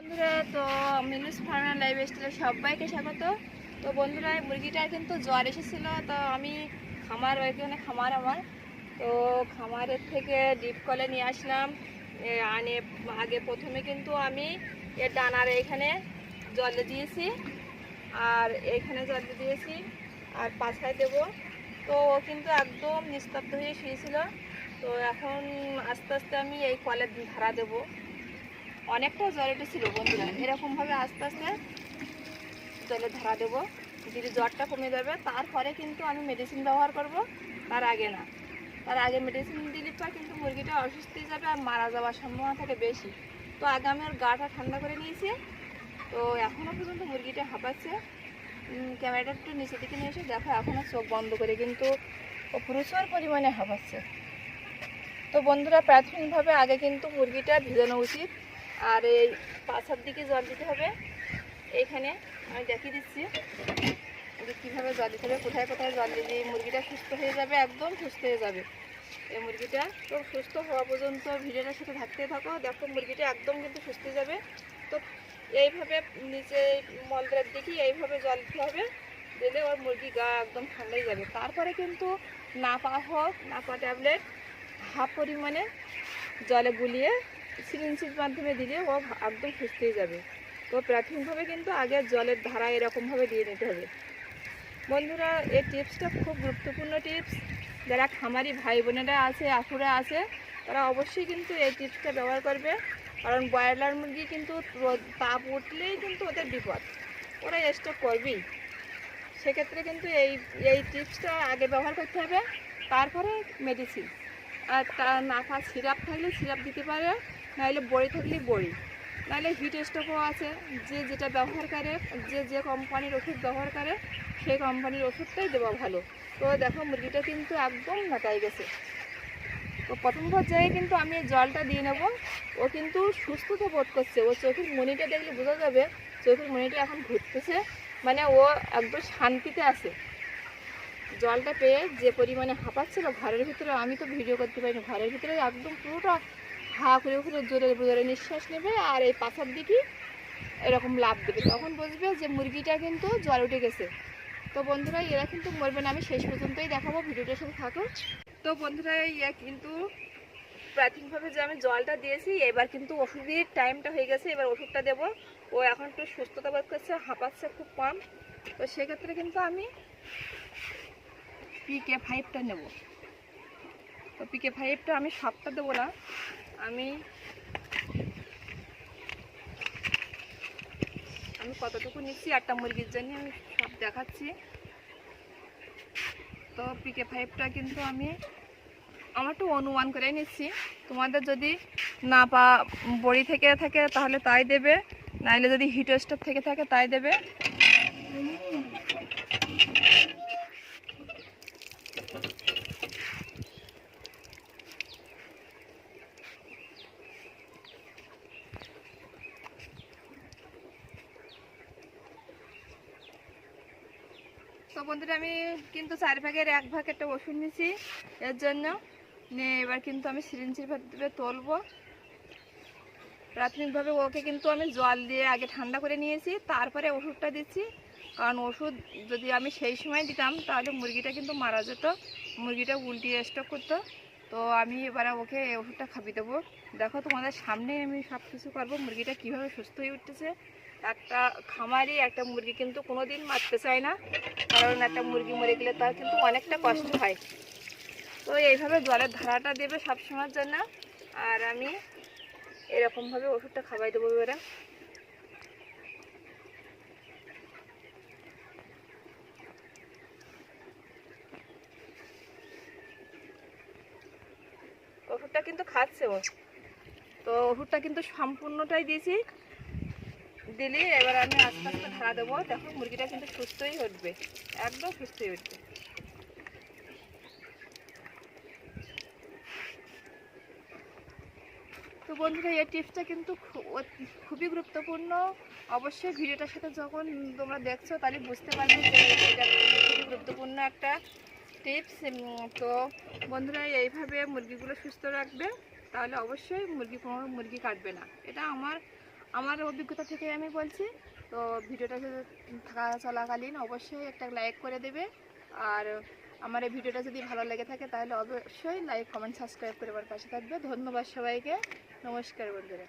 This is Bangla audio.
বন্ধুরা, তো মিনুস ফার্ম অ্যান্ড লাইফস্টাইলে সবাইকে স্বাগত। তো বন্ধুরা, মুরগিটার কিন্তু জ্বর এসেছিলো, তো আমি ওইখানে খামার আমার, তো খামারের থেকে ডিপ কলে নিয়ে আসলাম। আনে আগে প্রথমে কিন্তু আমি এর ডানার এখানে জলে দিয়েছি, আর এইখানে জলে দিয়েছি, আর পাছায় দেবো। তো ও কিন্তু একদম নিস্তব্ধ হয়ে শুয়েছিল। তো এখন আস্তে আস্তে আমি এই কলের ধারা দেবো। অনেকটা জ্বর উঠেছিল বন্ধুরা, এরকমভাবে আস্তে আস্তে জলে ধারা দেবো। যদি জ্বরটা কমে যাবে তারপরে কিন্তু আমি মেডিসিন ব্যবহার করব, তার আগে না। তার আগে মেডিসিন দিলে পর কিন্তু মুরগিটা অসুস্থ হয়ে যাবে আর মারা যাওয়ার সম্ভাবনা থাকে বেশি। তো আগে আমি ওর গাটা ঠান্ডা করে নিয়েছি। তো এখনও পর্যন্ত মুরগিটা হাঁপাচ্ছে। ক্যামেরাটা একটু নিচে দিকে নিয়ে এসে দেখো, এখনও চোখ বন্ধ করে কিন্তু ও প্রচুর পরিমাণে হাঁপাচ্ছে। তো বন্ধুরা, প্রাথমিকভাবে আগে কিন্তু মুরগিটা ভিজানো উচিত, আর এই পাছার দিকে জল দিতে হবে। এইখানে আমি দেখিয়ে দিচ্ছি যে কীভাবে জল দিতে হবে, কোথায় কোথায় জল দিলে মুরগিটা সুস্থ হয়ে যাবে, একদম সুস্থ হয়ে যাবে এই মুরগিটা। তো সুস্থ হওয়া পর্যন্ত ভিডিওটার সাথে থাকতে থাকো। দেখো মুরগিটা একদম কিন্তু সুস্থ হয়ে যাবে। তো এইভাবে নিচে মলদ্রার দিকে এইভাবে জল দিতে হবে, দিলে ওর মুরগি গা একদম ঠান্ডা হয়ে যাবে। তারপরে কিন্তু নাপা হোক, নাপা ট্যাবলেট হাফ পরিমাণে জলে গুলিয়ে সিরিঞ্জের মাধ্যমে দিলে ও একদম সুস্থ হয়ে যাবে। তো প্রাথমিকভাবে কিন্তু আগে জলের ধারা এরকমভাবে দিয়ে নিতে হবে। বন্ধুরা, এই টিপসটা খুব গুরুত্বপূর্ণ টিপস। যারা খামারি ভাই বোনেরা আছে, আপুরা আছে, তারা অবশ্যই কিন্তু এই টিপসটা ব্যবহার করবে। কারণ ব্রয়লার মুরগি কিন্তু তাপ উঠলেই কিন্তু ওদের বিপদ, ওরা স্টক করবেই। সেক্ষেত্রে কিন্তু এই টিপসটা আগে ব্যবহার করতে হবে, তারপরে মেডিসিন। আর নাফা সিরাপ থাকলে সিরাপ দিতে পারে, নাহলে বড়ি থাকলে বড়ি, নাহলে হিট স্টকও আছে। যে যেটা ব্যবহার করে, যে কোম্পানির ওষুধ ব্যবহার করে সেই কোম্পানির ওষুধটাই দেওয়া ভালো। তো দেখো মুরগিটা কিন্তু একদম নাটাই গেছে। তো প্রথম পর্যায়ে কিন্তু আমি জলটা দিয়ে নেব। ও কিন্তু সুস্থতা বোধ করছে, ও চোখের মনিটা দেখলে বোঝা যাবে চোখের মনিটা এখন ঘুরতেছে, মানে ও একদম শান্তিতে আছে। জলটা পেয়ে যে পরিমাণে হাঁপাচ্ছিল ঘরের ভিতরে, আমি তো ভিডিও করতে পারিনি, ঘরের ভিতরে একদম পুরোটা হা করে করে জোরে জোরে নিঃশ্বাস নেবে, আর এই পাছার দিকে এরকম লাফ দেবে। তখন বুঝবে যে মুরগিটা কিন্তু জ্বর উঠে গেছে। তো বন্ধুরা, এরা কিন্তু মরবে না, আমি শেষ পর্যন্তই দেখাবো, ভিডিওটার সাথে থাকো। তো বন্ধুরা, কিন্তু প্রাথমিকভাবে যে আমি জলটা দিয়েছি, এবার কিন্তু ওষুধের টাইমটা হয়ে গেছে, এবার ওষুধটা দেবো। ও এখন একটু সুস্থতা বোধ করছে, হাঁপাচ্ছে খুব কম। তো সেক্ষেত্রে কিন্তু আমি PK5টা নেব। তো PK5টা আমি সবটা দেবো না, আমি কতটুকু নিচ্ছি একটা মুরগির জন্য আমি সব দেখাচ্ছি। তো PK5টা কিন্তু আমি আমার একটু অনুমান করে নিচ্ছি। তোমাদের যদি না বড়ি থেকে থাকে তাহলে তাই দেবে, নাহলে যদি হিট স্টোভ থেকে থাকে তাই দেবে। তো বন্ধুরা, আমি কিন্তু 4 ভাগের 1 ভাগ একটা ওষুধ নিয়েছি এর জন্য নিয়ে, এবার কিন্তু আমি সিরিঞ্জের ভেতরে তুলবো। প্রাথমিকভাবে ওকে কিন্তু আমি জল দিয়ে আগে ঠান্ডা করে নিয়েছি, তারপরে ওষুধটা দিচ্ছি। কারণ ওষুধ যদি আমি সেই সময় দিতাম তাহলে মুরগিটা কিন্তু মারা যেত, মুরগিটা উল্টিয়ে স্টক করতো। তো আমি এবার ওকে এই ওষুধটা খাবিয়ে দেবো। দেখো তোমাদের সামনে আমি সব কিছু করবো, মুরগিটা কীভাবে সুস্থ হয়ে উঠতেছে। একটা খামারি একটা মুরগি কিন্তু কোনো দিন মারতে চায় না, কারণ একটা মুরগি মরে গেলে তার কিন্তু অনেকটা কষ্ট হয়। তো এইভাবে জলের ধারাটা দেবে সবসময়ের জন্য, আর আমি এরকমভাবে ওষুধটা খাওয়াই দেবো। এবারে ওষুধটা কিন্তু খাচ্ছে ও, তো ওষুধটা কিন্তু সম্পূর্ণটাই দিয়েছি। দিলে এবার আমি আস্তে আস্তে ধারা দেবো। দেখো মুরগিটা কিন্তু সুস্থই উঠবে, একদম সুস্থই উঠবে। তো বন্ধুরা, এই টিপসটা কিন্তু খুবই গুরুত্বপূর্ণ। অবশ্যই ভিডিওটার সাথে যখন তোমরা দেখছো তাহলে বুঝতে পারবে যে এটা খুবই গুরুত্বপূর্ণ একটা টিপস। তো বন্ধুরা, এইভাবে মুরগিগুলো সুস্থ রাখবে, তাহলে অবশ্যই কোনো মুরগি কাটবে না। এটা আমার আমার অভিজ্ঞতা থেকে আমি বলছি। তো ভিডিওটা থাকা চলাকালীন অবশ্যই একটা লাইক করে দেবে। আর আমার এই ভিডিওটা যদি ভালো লেগে থাকে তাহলে অবশ্যই লাইক কমেন্ট সাবস্ক্রাইব করে আমার পাশে থাকবে। ধন্যবাদ সবাইকে। নমস্কার বন্ধুরা।